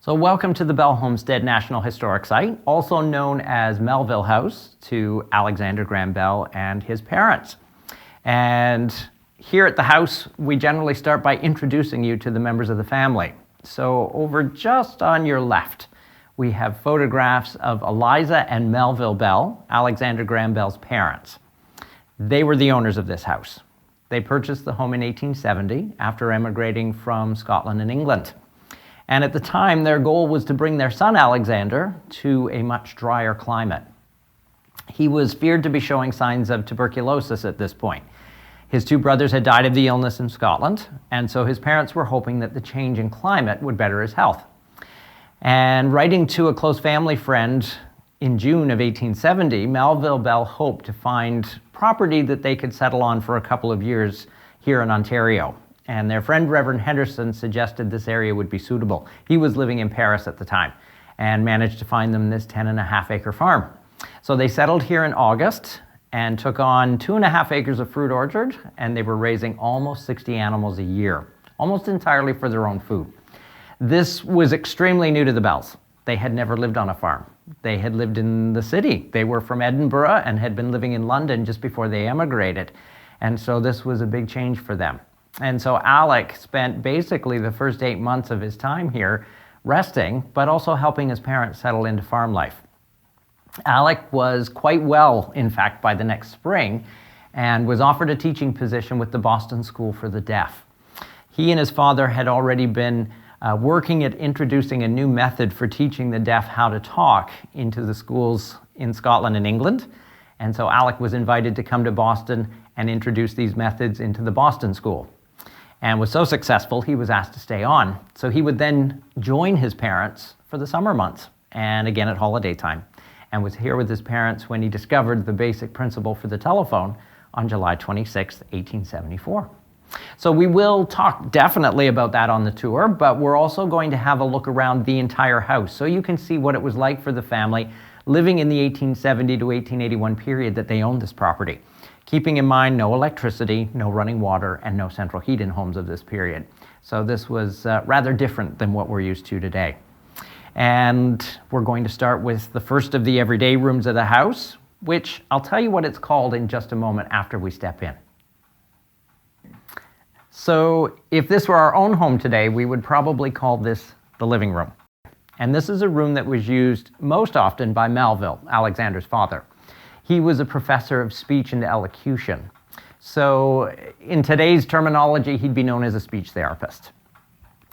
So welcome to the Bell Homestead National Historic Site, also known as Melville House, to Alexander Graham Bell and his parents. And here at the house, we generally start by introducing you to the members of the family. So over just on your left, we have photographs of Eliza and Melville Bell, Alexander Graham Bell's parents. They were the owners of this house. They purchased the home in 1870 after emigrating from Scotland and England. And at the time, their goal was to bring their son Alexander to a much drier climate. He was feared to be showing signs of tuberculosis at this point. His two brothers had died of the illness in Scotland, and so his parents were hoping that the change in climate would better his health. And writing to a close family friend in June of 1870, Melville Bell hoped to find property that they could settle on for a couple of years here in Ontario. And their friend Reverend Henderson suggested this area would be suitable. He was living in Paris at the time and managed to find them this 10.5-acre farm. So they settled here in August and took on 2.5 acres of fruit orchard, and they were raising almost 60 animals a year, almost entirely for their own food. This was extremely new to the Bells. They had never lived on a farm. They had lived in the city. They were from Edinburgh and had been living in London just before they emigrated. And so this was a big change for them. And so Alec spent basically the first 8 months of his time here resting, but also helping his parents settle into farm life. Alec was quite well, in fact, by the next spring, and was offered a teaching position with the Boston School for the Deaf. He and his father had already been working at introducing a new method for teaching the deaf how to talk into the schools in Scotland and England. And so Alec was invited to come to Boston and introduce these methods into the Boston School. And was so successful, he was asked to stay on. So he would then join his parents for the summer months, and again at holiday time, and was here with his parents when he discovered the basic principle for the telephone on July 26, 1874. So we will talk definitely about that on the tour, but we're also going to have a look around the entire house so you can see what it was like for the family living in the 1870 to 1881 period that they owned this property. Keeping in mind no electricity, no running water, and no central heat in homes of this period. So this was rather different than what we're used to today. And we're going to start with the first of the everyday rooms of the house, which I'll tell you what it's called in just a moment after we step in. So if this were our own home today, we would probably call this the living room. And this is a room that was used most often by Melville, Alexander's father. He was a professor of speech and elocution. So in today's terminology, he'd be known as a speech therapist.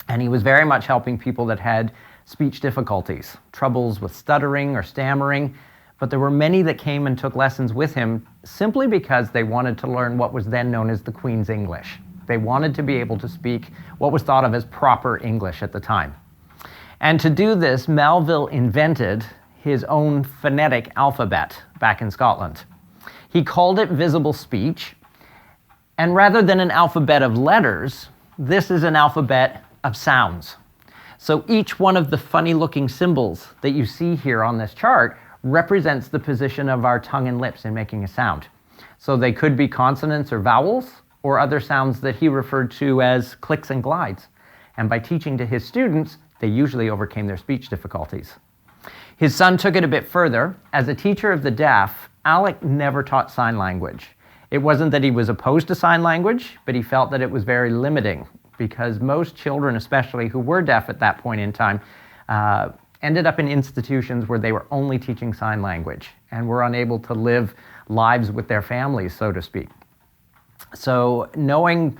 And he was very much helping people that had speech difficulties, troubles with stuttering or stammering. But there were many that came and took lessons with him simply because they wanted to learn what was then known as the Queen's English. They wanted to be able to speak what was thought of as proper English at the time. And to do this, Melville invented his own phonetic alphabet back in Scotland. He called it visible speech, and rather than an alphabet of letters, This is an alphabet of sounds. So each one of the funny-looking symbols that you see here on this chart represents the position of our tongue and lips in making a sound. So they could be consonants or vowels, or other sounds that he referred to as clicks and glides. And by teaching to his students, they usually overcame their speech difficulties. His son took it a bit further. As a teacher of the deaf, Alec never taught sign language. It wasn't that he was opposed to sign language, but he felt that it was very limiting because most children, especially who were deaf at that point in time, ended up in institutions where they were only teaching sign language and were unable to live lives with their families, so to speak. So knowing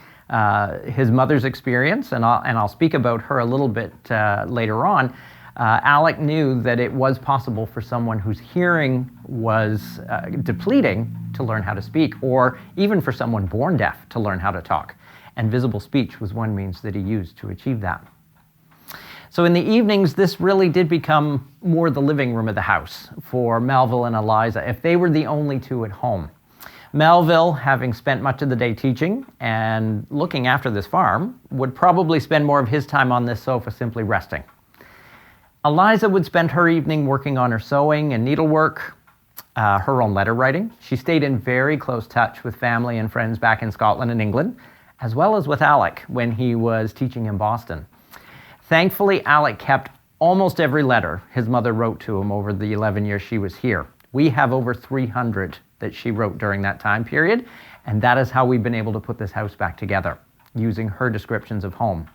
his mother's experience, and I'll speak about her a little bit later on, Alec knew that it was possible for someone whose hearing was depleting to learn how to speak, or even for someone born deaf to learn how to talk. And visible speech was one means that he used to achieve that. So in the evenings, this really did become more the living room of the house for Melville and Eliza, if they were the only two at home. Melville, having spent much of the day teaching and looking after this farm, would probably spend more of his time on this sofa simply resting. Eliza would spend her evening working on her sewing and needlework, her own letter writing. She stayed in very close touch with family and friends back in Scotland and England, as well as with Alec when he was teaching in Boston. Thankfully, Alec kept almost every letter his mother wrote to him over the 11 years she was here. We have over 300 that she wrote during that time period, and that is how we've been able to put this house back together, using her descriptions of home.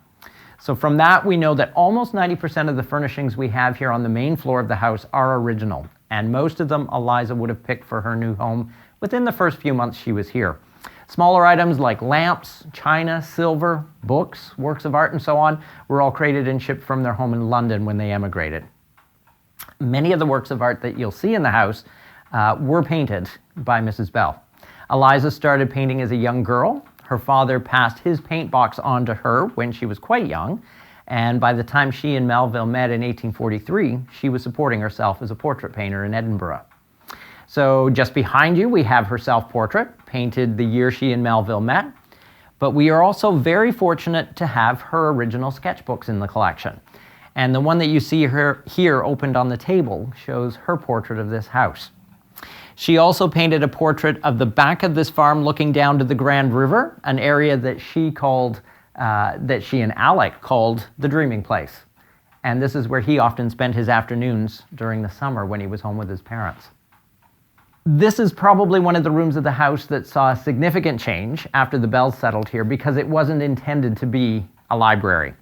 So from that, we know that almost 90% of the furnishings we have here on the main floor of the house are original, and most of them Eliza would have picked for her new home within the first few months she was here. Smaller items like lamps, china, silver, books, works of art, and so on were all created and shipped from their home in London when they emigrated. Many of the works of art that you'll see in the house were painted by Mrs. Bell. Eliza started painting as a young girl. Her father passed his paint box on to her when she was quite young, and by the time she and Melville met in 1843, she was supporting herself as a portrait painter in Edinburgh. So just behind you, we have her self-portrait, painted the year she and Melville met, but we are also very fortunate to have her original sketchbooks in the collection. And the one that you see here opened on the table shows her portrait of this house. She also painted a portrait of the back of this farm looking down to the Grand River, an area that she and Alec called the Dreaming Place. And this is where he often spent his afternoons during the summer when he was home with his parents. This is probably one of the rooms of the house that saw a significant change after the Bells settled here because it wasn't intended to be a library.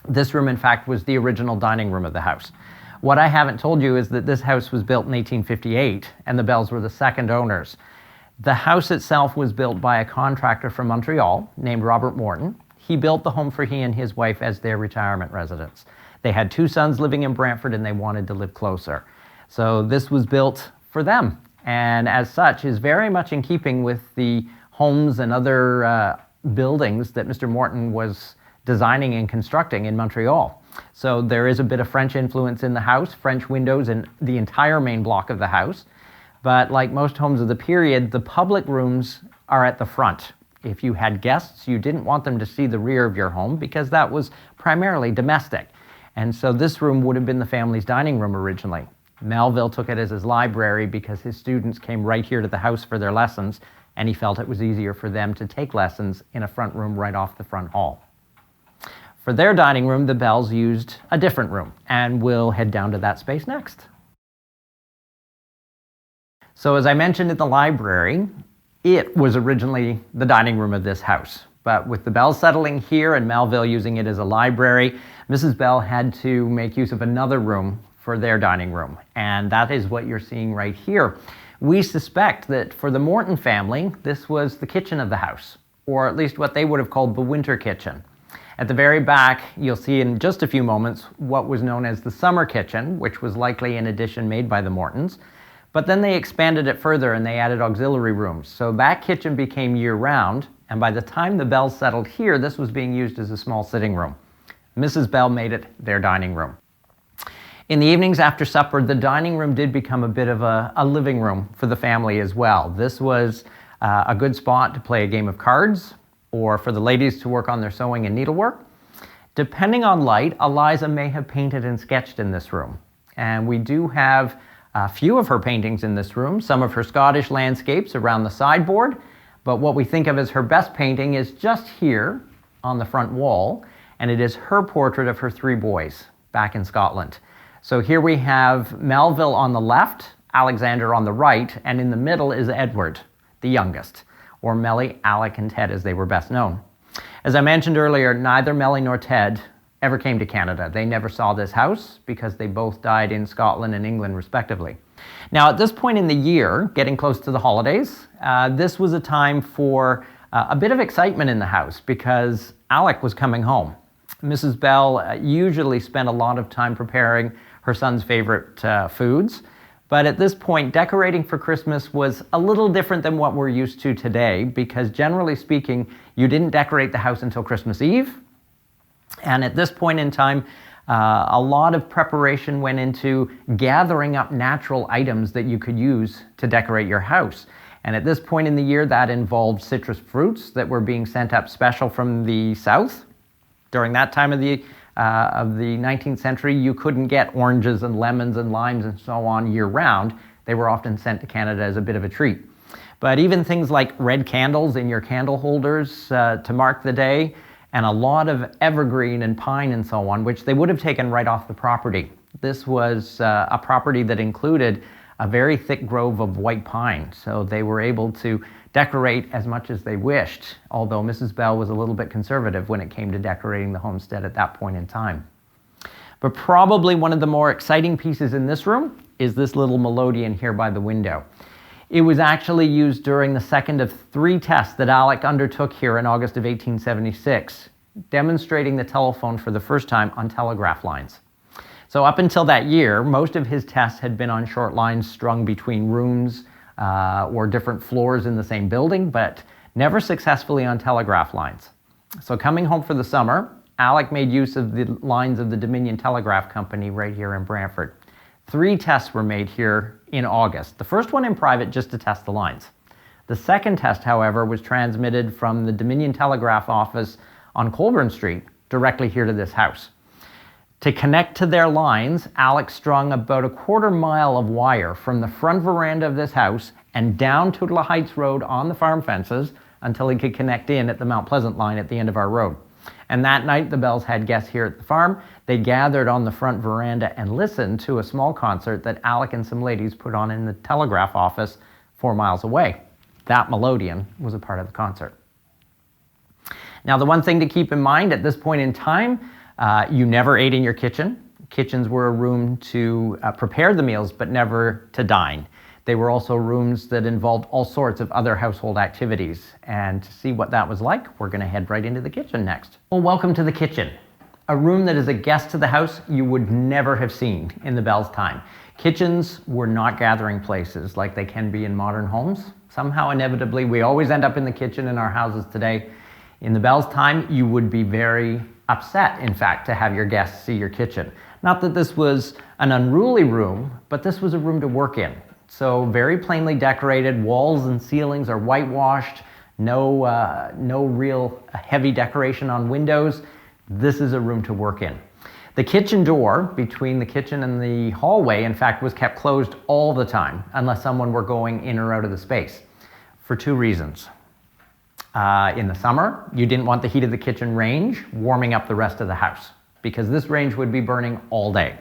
This room, in fact, was the original dining room of the house. What I haven't told you is that this house was built in 1858, and the Bells were the second owners. The house itself was built by a contractor from Montreal named Robert Morton. He built the home for he and his wife as their retirement residence. They had 2 sons living in Brantford, and they wanted to live closer. So this was built for them, and as such is very much in keeping with the homes and other buildings that Mr. Morton was designing and constructing in Montreal. So there is a bit of French influence in the house, French windows in the entire main block of the house. But like most homes of the period, the public rooms are at the front. If you had guests, you didn't want them to see the rear of your home because that was primarily domestic. And so this room would have been the family's dining room originally. Melville took it as his library because his students came right here to the house for their lessons, and he felt it was easier for them to take lessons in a front room right off the front hall. For their dining room, the Bells used a different room, and we'll head down to that space next. So as I mentioned at the library, it was originally the dining room of this house. But with the Bells settling here and Melville using it as a library, Mrs. Bell had to make use of another room for their dining room, and that is what you're seeing right here. We suspect that for the Morton family, this was the kitchen of the house, or at least what they would have called the winter kitchen. At the very back, you'll see in just a few moments what was known as the summer kitchen, which was likely an addition made by the Mortons. But then they expanded it further and they added auxiliary rooms. So that kitchen became year-round, and by the time the Bells settled here, this was being used as a small sitting room. Mrs. Bell made it their dining room. In the evenings after supper, the dining room did become a bit of a living room for the family as well. This was a good spot to play a game of cards, or for the ladies to work on their sewing and needlework. Depending on light, Eliza may have painted and sketched in this room. And we do have a few of her paintings in this room, some of her Scottish landscapes around the sideboard, but what we think of as her best painting is just here on the front wall, and it is her portrait of her 3 boys back in Scotland. So here we have Melville on the left, Alexander on the right, and in the middle is Edward, the youngest, or Melly, Alec, and Ted as they were best known. As I mentioned earlier, neither Melly nor Ted ever came to Canada. They never saw this house because they both died in Scotland and England respectively. Now at this point in the year, getting close to the holidays, this was a time for a bit of excitement in the house because Alec was coming home. Mrs. Bell usually spent a lot of time preparing her son's favorite foods, but at this point, decorating for Christmas was a little different than what we're used to today because generally speaking, you didn't decorate the house until Christmas Eve. And at this point in time, a lot of preparation went into gathering up natural items that you could use to decorate your house. And at this point in the year, that involved citrus fruits that were being sent up special from the south. During that time of the 19th century, you couldn't get oranges and lemons and limes and so on year-round. They were often sent to Canada as a bit of a treat. But even things like red candles in your candle holders to mark the day, and a lot of evergreen and pine and so on, which they would have taken right off the property. This was a property that included a very thick grove of white pine, so they were able to decorate as much as they wished, although Mrs. Bell was a little bit conservative when it came to decorating the homestead at that point in time. But probably one of the more exciting pieces in this room is this little melodeon here by the window. It was actually used during the second of 3 tests that Alec undertook here in August of 1876, demonstrating the telephone for the first time on telegraph lines. So up until that year, most of his tests had been on short lines strung between rooms or different floors in the same building, but never successfully on telegraph lines. So coming home for the summer, Alec made use of the lines of the Dominion Telegraph Company right here in Brantford. 3 tests were made here in August. The first one in private just to test the lines. The second test, however, was transmitted from the Dominion Telegraph office on Colburn Street directly here to this house. To connect to their lines, Alex strung about a 1/4 mile of wire from the front veranda of this house and down Tootla Heights Road on the farm fences until he could connect in at the Mount Pleasant line at the end of our road. And that night, the Bells had guests here at the farm. They gathered on the front veranda and listened to a small concert that Alec and some ladies put on in the telegraph office 4 miles away. That melodeon was a part of the concert. Now, the one thing to keep in mind at this point in time, you never ate in your kitchen. Kitchens were a room to prepare the meals, but never to dine. They were also rooms that involved all sorts of other household activities. And to see what that was like, we're going to head right into the kitchen next. Well, welcome to the kitchen. A room that as a guest to the house you would never have seen in the Bell's time. Kitchens were not gathering places like they can be in modern homes. Somehow, inevitably, we always end up in the kitchen in our houses today. In the Bell's time, you would be very upset, in fact, to have your guests see your kitchen. Not that this was an unruly room, but this was a room to work in. So very plainly decorated, walls and ceilings are whitewashed, no real heavy decoration on windows. This is a room to work in. The kitchen door between the kitchen and the hallway, in fact, was kept closed all the time, unless someone were going in or out of the space, for 2 reasons. In the summer, you didn't want the heat of the kitchen range warming up the rest of the house, because this range would be burning all day.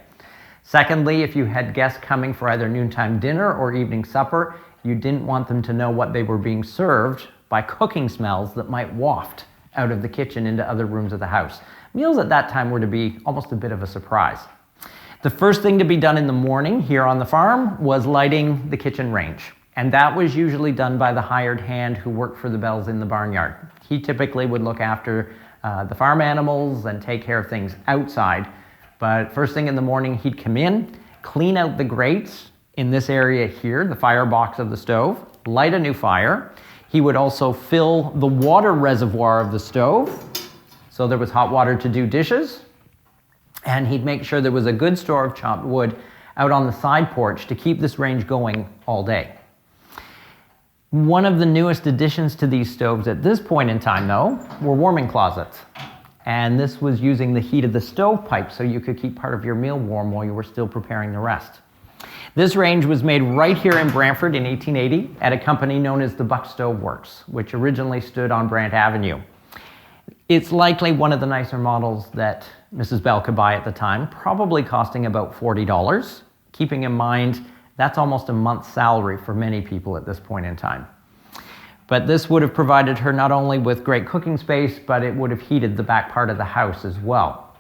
Secondly, if you had guests coming for either noontime dinner or evening supper, you didn't want them to know what they were being served by cooking smells that might waft out of the kitchen into other rooms of the house. Meals at that time were to be almost a bit of a surprise. The first thing to be done in the morning here on the farm was lighting the kitchen range. And that was usually done by the hired hand who worked for the Bells in the barnyard. He typically would look after the farm animals and take care of things outside. But first thing in the morning, he'd come in, clean out the grates in this area here, the firebox of the stove, light a new fire. He would also fill the water reservoir of the stove, so there was hot water to do dishes. And he'd make sure there was a good store of chopped wood out on the side porch to keep this range going all day. One of the newest additions to these stoves at this point in time, though, were warming closets. And this was using the heat of the stovepipe so you could keep part of your meal warm while you were still preparing the rest. This range was made right here in Brantford in 1880 at a company known as the Buck Stove Works, which originally stood on Brant Avenue. It's likely one of the nicer models that Mrs. Bell could buy at the time, probably costing about $40, keeping in mind that's almost a month's salary for many people at this point in time. But this would have provided her not only with great cooking space, but it would have heated the back part of the house as well.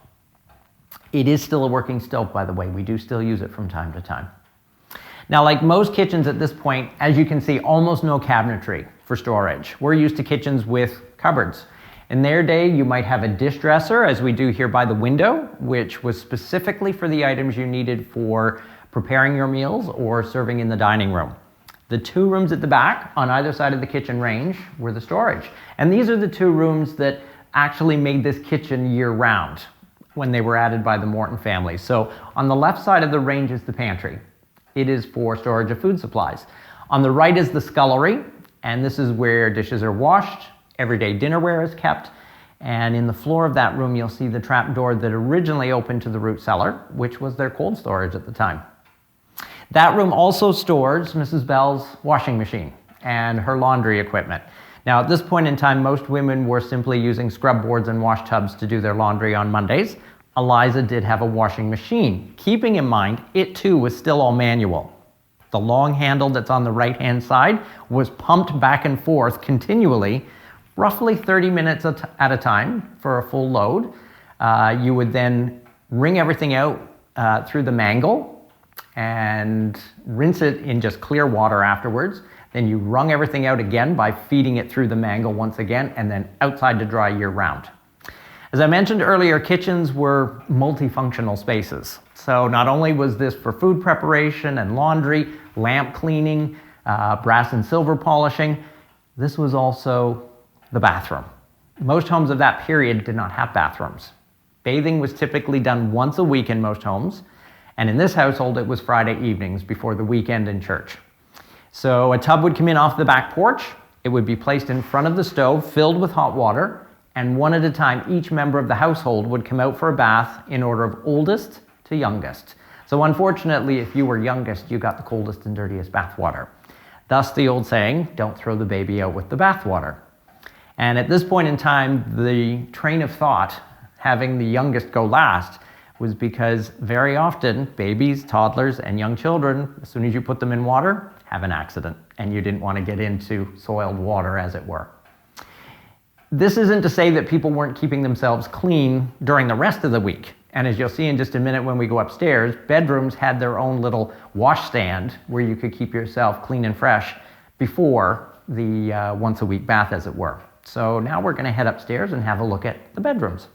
It is still a working stove, by the way. We do still use it from time to time. Now, like most kitchens at this point, as you can see, almost no cabinetry for storage. We're used to kitchens with cupboards. In their day, you might have a dish dresser, as we do here by the window, which was specifically for the items you needed for preparing your meals or serving in the dining room. The two rooms at the back on either side of the kitchen range were the storage. And these are the two rooms that actually made this kitchen year-round when they were added by the Morton family. So on the left side of the range is the pantry. It is for storage of food supplies. On the right is the scullery, and this is where dishes are washed, everyday dinnerware is kept, and in the floor of that room you'll see the trap door that originally opened to the root cellar, which was their cold storage at the time. That room also stores Mrs. Bell's washing machine and her laundry equipment. Now, at this point in time, most women were simply using scrub boards and wash tubs to do their laundry on Mondays. Eliza did have a washing machine, keeping in mind it too was still all manual. The long handle that's on the right-hand side was pumped back and forth continually, roughly 30 minutes at a time for a full load. You would then wring everything out through the mangle and rinse it in just clear water afterwards. Then you wrung everything out again by feeding it through the mangle once again, and then outside to dry year-round. As I mentioned earlier, kitchens were multifunctional spaces. So not only was this for food preparation and laundry, lamp cleaning, brass and silver polishing, this was also the bathroom. Most homes of that period did not have bathrooms. Bathing was typically done once a week in most homes, and in this household it was Friday evenings before the weekend in church. So a tub would come in off the back porch, it would be placed in front of the stove filled with hot water, and one at a time each member of the household would come out for a bath in order of oldest to youngest. So unfortunately, if you were youngest, you got the coldest and dirtiest bath water. Thus the old saying, don't throw the baby out with the bath water. And at this point in time, the train of thought, having the youngest go last, was because very often babies, toddlers, and young children, as soon as you put them in water, have an accident, and you didn't want to get into soiled water, as it were. This isn't to say that people weren't keeping themselves clean during the rest of the week. And as you'll see in just a minute when we go upstairs, bedrooms had their own little wash stand where you could keep yourself clean and fresh before the once a week bath, as it were. So now we're going to head upstairs and have a look at the bedrooms.